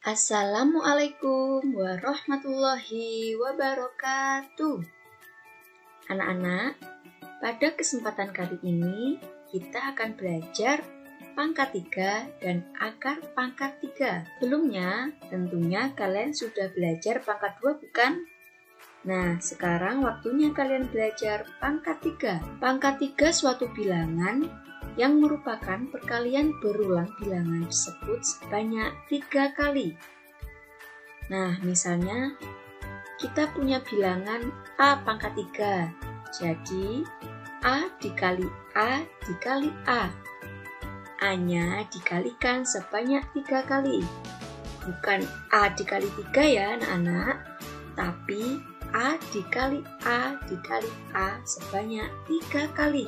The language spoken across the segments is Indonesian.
Assalamualaikum warahmatullahi wabarakatuh. Anak-anak, pada kesempatan kali ini kita akan belajar pangkat 3 dan akar pangkat 3. Sebelumnya tentunya kalian sudah belajar pangkat 2 bukan? Nah, sekarang waktunya kalian belajar pangkat 3. Pangkat 3 suatu bilangan yang merupakan perkalian berulang bilangan tersebut sebanyak 3 kali. Nah, misalnya kita punya bilangan A pangkat 3. Jadi, A dikali A dikali A. A-nya dikalikan sebanyak 3 kali. Bukan A dikali 3 ya anak-anak, tapi A dikali A dikali A sebanyak 3 kali.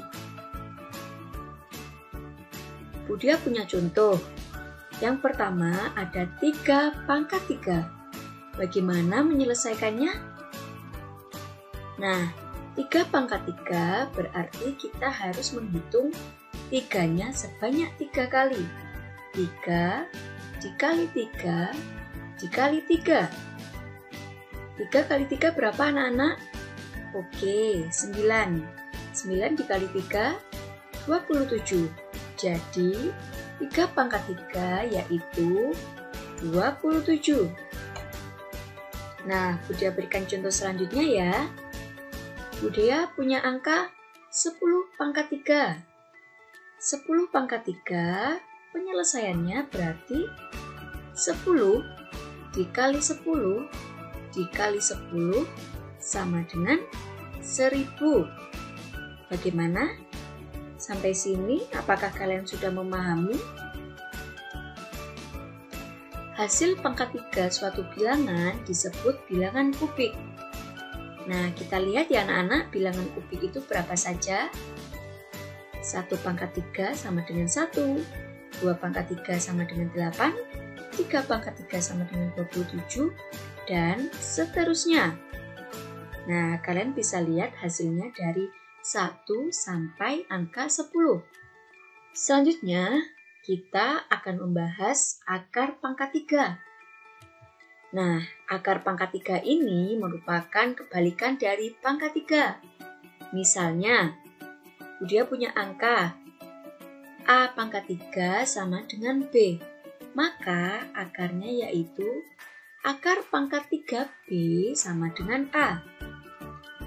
Budia punya contoh. Yang pertama ada 3 pangkat 3. Bagaimana menyelesaikannya? Nah, 3 pangkat 3 berarti kita harus menghitung 3-nya sebanyak 3 kali. 3 dikali 3 dikali 3. 3 kali 3 berapa anak-anak? Oke, 9. 9 dikali 3, 27. Jadi, 3 pangkat 3 yaitu 27. Nah, Budia berikan contoh selanjutnya ya. Budia punya angka 10 pangkat 3. 10 pangkat 3, penyelesaiannya berarti 10 dikali 10 dikali 10 sama dengan 1000. Bagaimana? Sampai sini, apakah kalian sudah memahami? Hasil pangkat 3 suatu bilangan disebut bilangan kubik. Nah, kita lihat ya anak-anak, bilangan kubik itu berapa saja? 1 pangkat 3 sama dengan 1, 2 pangkat 3 sama dengan 8, 3 pangkat 3 sama dengan 27, dan seterusnya. Nah, kalian bisa lihat hasilnya dari 1 sampai angka 10. Selanjutnya, kita akan membahas akar pangkat 3. Nah, akar pangkat 3 ini merupakan kebalikan dari pangkat 3. Misalnya, Budia punya angka A pangkat 3 sama dengan B. Maka akarnya yaitu akar pangkat 3B sama dengan A.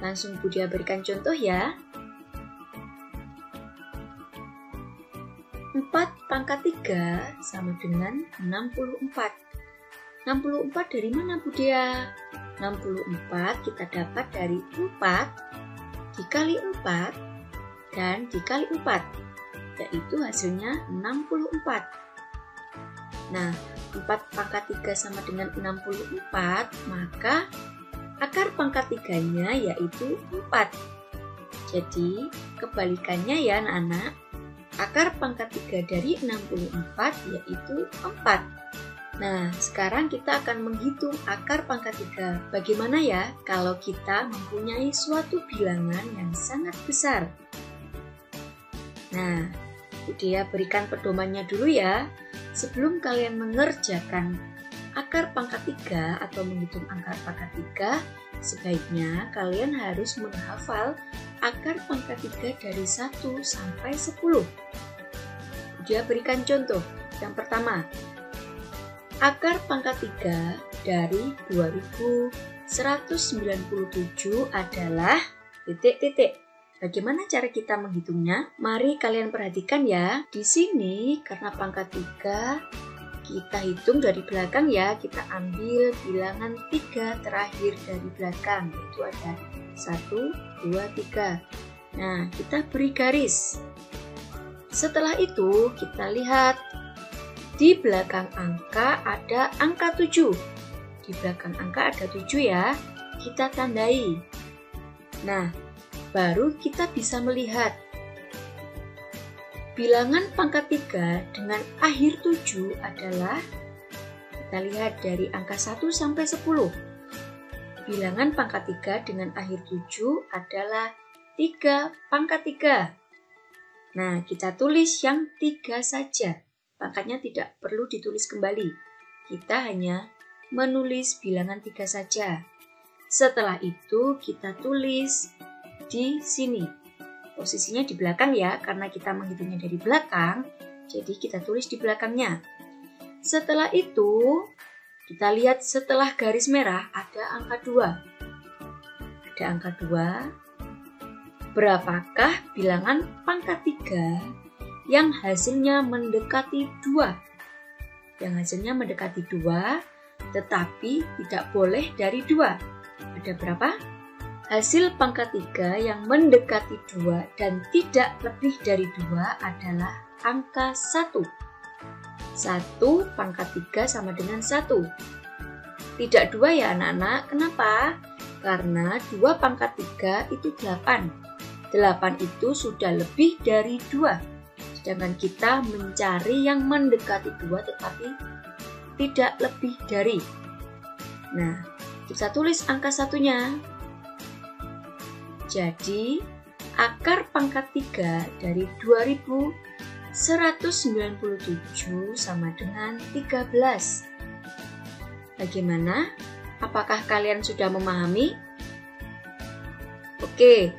Langsung Budia berikan contoh ya. 4 pangkat 3 sama dengan 64. 64 dari mana Budia? 64 kita dapat dari 4 dikali 4 dan dikali 4, yaitu hasilnya 64. Nah, 4 pangkat 3 sama dengan 64, maka akar pangkat 3-nya yaitu 4. Jadi, kebalikannya ya anak-anak, akar pangkat 3 dari 64 yaitu 4. Nah, sekarang kita akan menghitung akar pangkat 3. Bagaimana ya kalau kita mempunyai suatu bilangan yang sangat besar? Nah, Budia berikan pedomannya dulu ya. Sebelum kalian mengerjakan akar pangkat 3 atau menghitung akar pangkat 3, sebaiknya kalian harus menghafal akar pangkat 3 dari 1 sampai 10. Dia berikan contoh. Yang pertama, akar pangkat 3 dari 2197 adalah titik-titik. Bagaimana cara kita menghitungnya? Mari kalian perhatikan ya. Di sini karena pangkat 3, kita hitung dari belakang ya, kita ambil bilangan 3 terakhir dari belakang, itu ada 1, 2, 3. Nah, kita beri garis. Setelah itu, kita lihat di belakang angka ada angka 7. Di belakang angka ada 7 ya, kita tandai. Nah, baru kita bisa melihat bilangan pangkat 3 dengan akhir 7 adalah, kita lihat dari angka 1 sampai 10. Bilangan pangkat 3 dengan akhir 7 adalah 3 pangkat 3. Nah, kita tulis yang 3 saja. Pangkatnya tidak perlu ditulis kembali. kita hanya menulis bilangan 3 saja. Setelah itu kita tulis di sini. Posisinya di belakang ya, karena kita menghitungnya dari belakang, jadi kita tulis di belakangnya. Setelah itu, kita lihat setelah garis merah ada angka 2. Ada angka 2. Berapakah bilangan pangkat 3 yang hasilnya mendekati 2? Yang hasilnya mendekati 2, tetapi tidak boleh dari 2. Ada berapa? Hasil pangkat 3 yang mendekati 2 dan tidak lebih dari 2 adalah angka 1. 1 pangkat 3 sama dengan 1. Tidak 2 ya anak-anak. Kenapa? Karena 2 pangkat 3 itu 8. 8 itu sudah lebih dari 2. Sedangkan kita mencari yang mendekati 2 tetapi tidak lebih dari. Nah, kita tulis angka 1-nya. Jadi, akar pangkat 3 dari 2197 sama dengan 13. Bagaimana? Apakah kalian sudah memahami? Oke,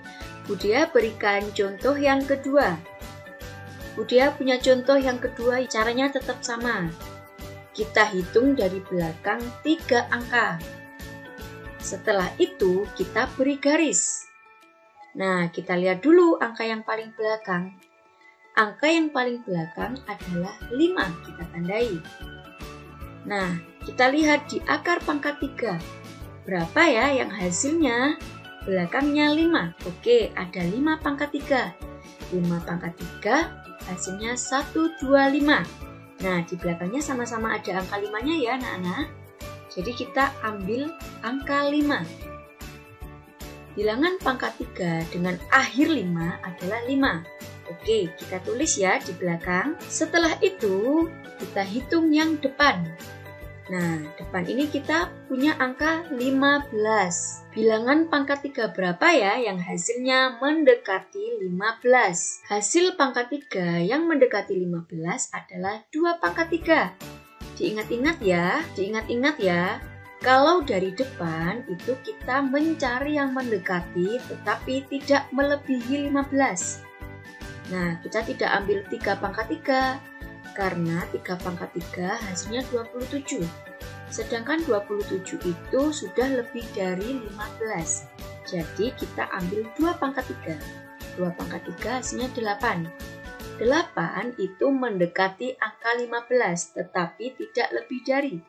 Budia berikan contoh yang kedua. Budia punya contoh yang kedua, caranya tetap sama. Kita hitung dari belakang 3 angka. Setelah itu kita beri garis. Nah, kita lihat dulu angka yang paling belakang. Angka yang paling belakang adalah 5, kita tandai. Nah, kita lihat di akar pangkat 3. Berapa ya yang hasilnya? Belakangnya 5. Oke, ada 5 pangkat 3. 5 pangkat 3, hasilnya 125. Nah, di belakangnya sama-sama ada angka 5-nya ya anak-anak. Jadi kita ambil angka 5. Bilangan pangkat 3 dengan akhir 5 adalah 5. Oke, kita tulis ya di belakang. Setelah itu, kita hitung yang depan. Nah, depan ini kita punya angka 15. Bilangan pangkat 3 berapa ya yang hasilnya mendekati 15? Hasil pangkat 3 yang mendekati 15 adalah 2 pangkat 3. Diingat-ingat ya, kalau dari depan itu kita mencari yang mendekati tetapi tidak melebihi 15. Nah, kita tidak ambil 3 pangkat 3 karena 3 pangkat 3 hasilnya 27. Sedangkan 27 itu sudah lebih dari 15. Jadi kita ambil 2 pangkat 3. 2 pangkat 3 hasilnya 8. 8 itu mendekati angka 15, tetapi tidak lebih dari.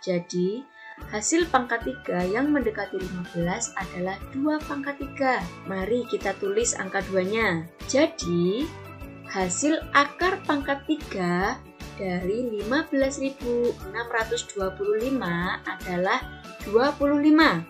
Jadi, hasil pangkat 3 yang mendekati 15 adalah 2 pangkat 3. Mari kita tulis angka 2-nya. Jadi, hasil akar pangkat 3 dari 15.625 adalah 25.